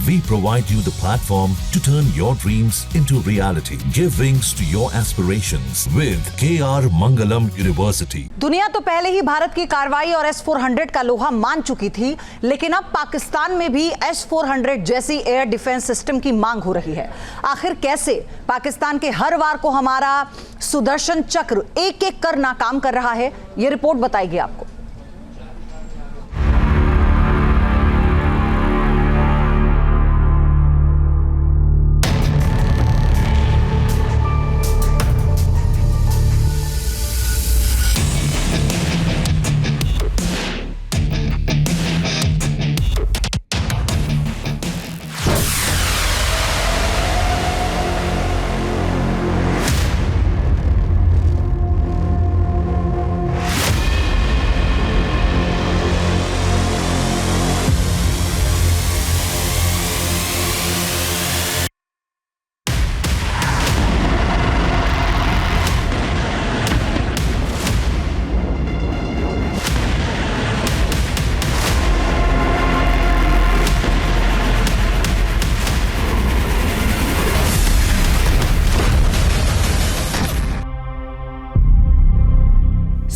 We provide you the platform to turn your dreams into reality. Give wings to your aspirations with KR Mangalam University. दुनिया तो पहले ही भारत की कार्रवाई और S-400 का लोहा मान चुकी थी, लेकिन अब पाकिस्तान में भी S-400 जैसी एयर डिफेंस सिस्टम की मांग हो रही है। आखिर कैसे पाकिस्तान के हर वार को हमारा सुदर्शन चक्र एक एक कर नाकाम कर रहा है, ये रिपोर्ट बताएगी आपको।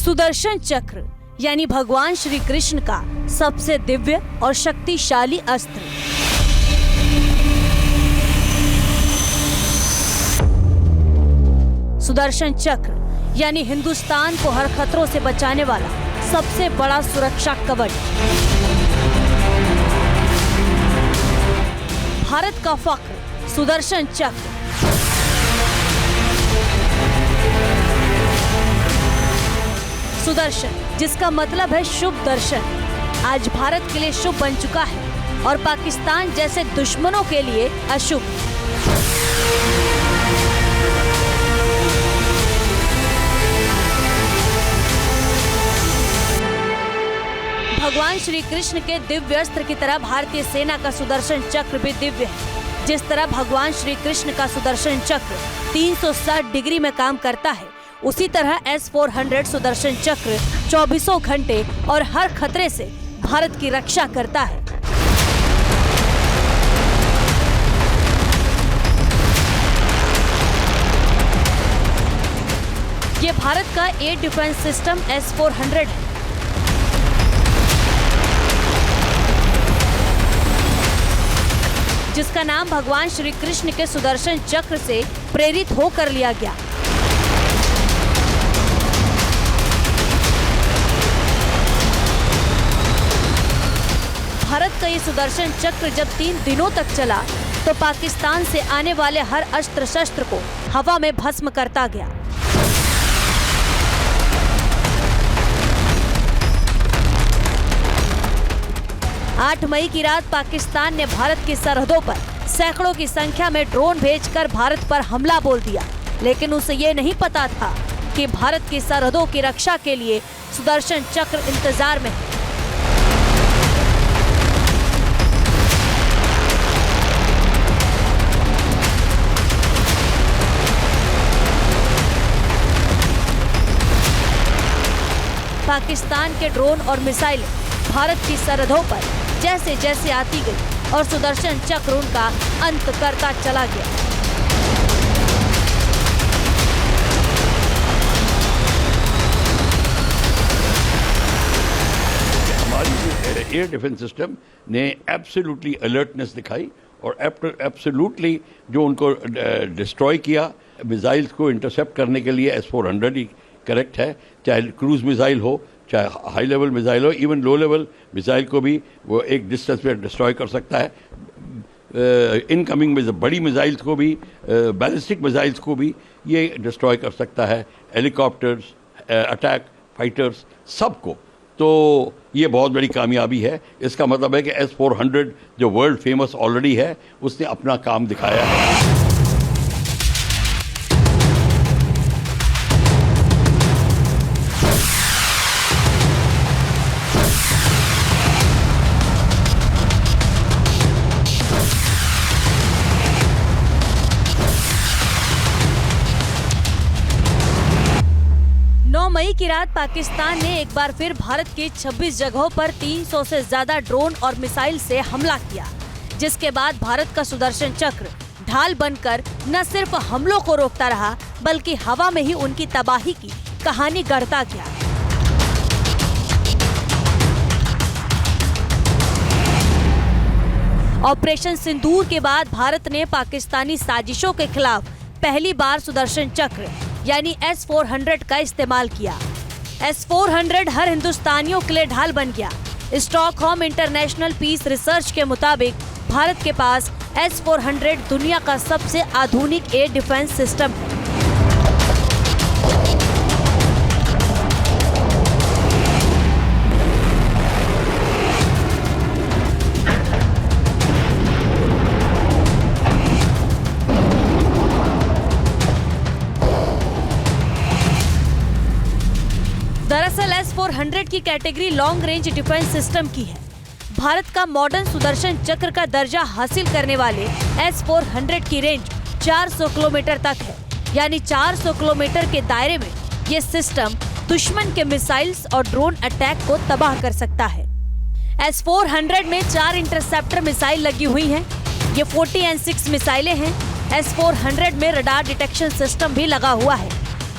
सुदर्शन चक्र यानी भगवान श्री कृष्ण का सबसे दिव्य और शक्तिशाली अस्त्र। सुदर्शन चक्र यानी हिंदुस्तान को हर खतरों से बचाने वाला सबसे बड़ा सुरक्षा कवच। भारत का फख्र सुदर्शन चक्र। सुदर्शन, जिसका मतलब है शुभ दर्शन, आज भारत के लिए शुभ बन चुका है और पाकिस्तान जैसे दुश्मनों के लिए अशुभ। भगवान श्री कृष्ण के दिव्य अस्त्र की तरह भारतीय सेना का सुदर्शन चक्र भी दिव्य है। जिस तरह भगवान श्री कृष्ण का सुदर्शन चक्र 360 डिग्री में काम करता है, उसी तरह S-400 सुदर्शन चक्र 24 घंटे और हर खतरे से भारत की रक्षा करता है। ये भारत का एयर डिफेंस सिस्टम S-400 है। जिसका नाम भगवान श्री कृष्ण के सुदर्शन चक्र से प्रेरित होकर लिया गया। भारत का ये सुदर्शन चक्र जब 3 दिनों तक चला तो पाकिस्तान से आने वाले हर अस्त्र शस्त्र को हवा में भस्म करता गया। आठ मई की रात पाकिस्तान ने भारत की सरहदों पर सैकड़ों की संख्या में ड्रोन भेजकर भारत पर हमला बोल दिया, लेकिन उसे ये नहीं पता था कि भारत की सरहदों की रक्षा के लिए सुदर्शन चक्र इंतजार में है। पाकिस्तान के ड्रोन और मिसाइलें भारत की सरहदों पर जैसे जैसे आती गई और सुदर्शन चक्र उनका अंत करता चला गया। हमारी एयर डिफेंस सिस्टम ने एब्सोल्युटली अलर्टनेस दिखाई और एब्सोल्युटली जो उनको डिस्ट्रॉय किया, मिसाइल्स को इंटरसेप्ट करने के लिए S-400 ही करेक्ट है। चाहे क्रूज मिसाइल हो, चाहे हाई लेवल मिसाइल हो, इवन लो लेवल मिसाइल को भी वो एक डिस्टेंस पे डिस्ट्रॉय कर सकता है। इनकमिंग में बड़ी मिसाइल्स को भी, बैलिस्टिक मिसाइल्स को भी ये डिस्ट्रॉय कर सकता है। हेलीकॉप्टर्स, अटैक फाइटर्स, सबको। तो ये बहुत बड़ी कामयाबी है। इसका मतलब है कि S-400 जो वर्ल्ड फेमस ऑलरेडी है, उसने अपना काम दिखाया है। 9 मई की रात पाकिस्तान ने एक बार फिर भारत के 26 जगहों पर 300 से ज्यादा ड्रोन और मिसाइल से हमला किया। जिसके बाद भारत का सुदर्शन चक्र ढाल बनकर न सिर्फ हमलों को रोकता रहा बल्कि हवा में ही उनकी तबाही की कहानी गढ़ता गया। ऑपरेशन सिंदूर के बाद भारत ने पाकिस्तानी साजिशों के खिलाफ पहली बार सुदर्शन चक्र यानी S-400 का इस्तेमाल किया। S-400 हर हिंदुस्तानियों के लिए ढाल बन गया। स्टॉकहोम इंटरनेशनल पीस रिसर्च के मुताबिक भारत के पास S-400 दुनिया का सबसे आधुनिक एयर डिफेंस सिस्टम है। दरअसल S-400 की category long range defence system की है। भारत का मॉडर्न सुदर्शन चक्र का दर्जा हासिल करने वाले S-400 की रेंज 400 किलोमीटर तक है, यानी 400 किलोमीटर के दायरे में ये सिस्टम दुश्मन के मिसाइल्स और ड्रोन अटैक को तबाह कर सकता है। S-400 में 4 इंटरसेप्टर मिसाइल लगी हुई हैं। ये 40N6 मिसाइलें हैं। S-400 में रडार डिटेक्शन सिस्टम भी लगा हुआ है,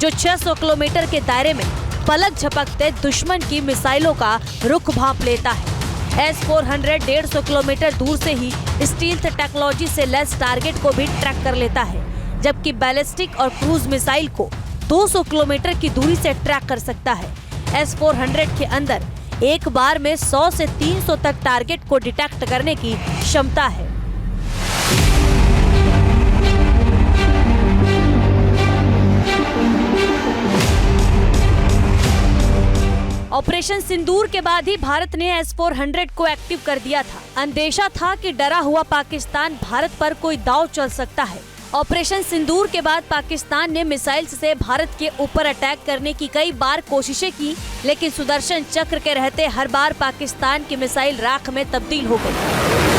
जो 600 किलोमीटर के दायरे में पलक झपकते दुश्मन की मिसाइलों का रुख भांप लेता है। S-400 150 किलोमीटर दूर से ही स्टील्थ टेक्नोलॉजी से लैस टारगेट को भी ट्रैक कर लेता है, जबकि बैलिस्टिक और क्रूज मिसाइल को 200 किलोमीटर की दूरी से ट्रैक कर सकता है। S-400 के अंदर एक बार में 100 से 300 तक टारगेट को डिटेक्ट करने की क्षमता है। ऑपरेशन सिंदूर के बाद ही भारत ने S-400 को एक्टिव कर दिया था। अंदेशा था कि डरा हुआ पाकिस्तान भारत पर कोई दांव चल सकता है। ऑपरेशन सिंदूर के बाद पाकिस्तान ने मिसाइल से भारत के ऊपर अटैक करने की कई बार कोशिशें की, लेकिन सुदर्शन चक्र के रहते हर बार पाकिस्तान की मिसाइल राख में तब्दील हो गई।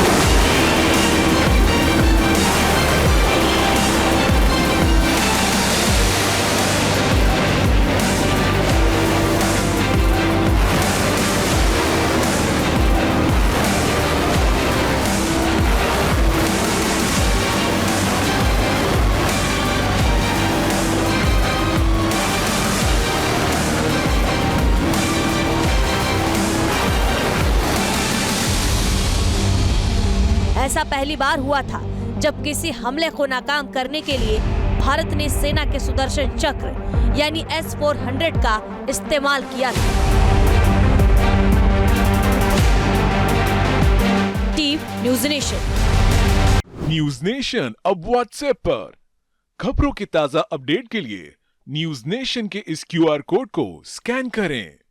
ऐसा पहली बार हुआ था जब किसी हमले को नाकाम करने के लिए भारत ने सेना के सुदर्शन चक्र यानी S-400 का इस्तेमाल किया था। Team news nation. News nation अब व्हाट्सएप पर खबरों के ताजा अपडेट के लिए न्यूज़ नेशन के इस QR कोड को स्कैन करें।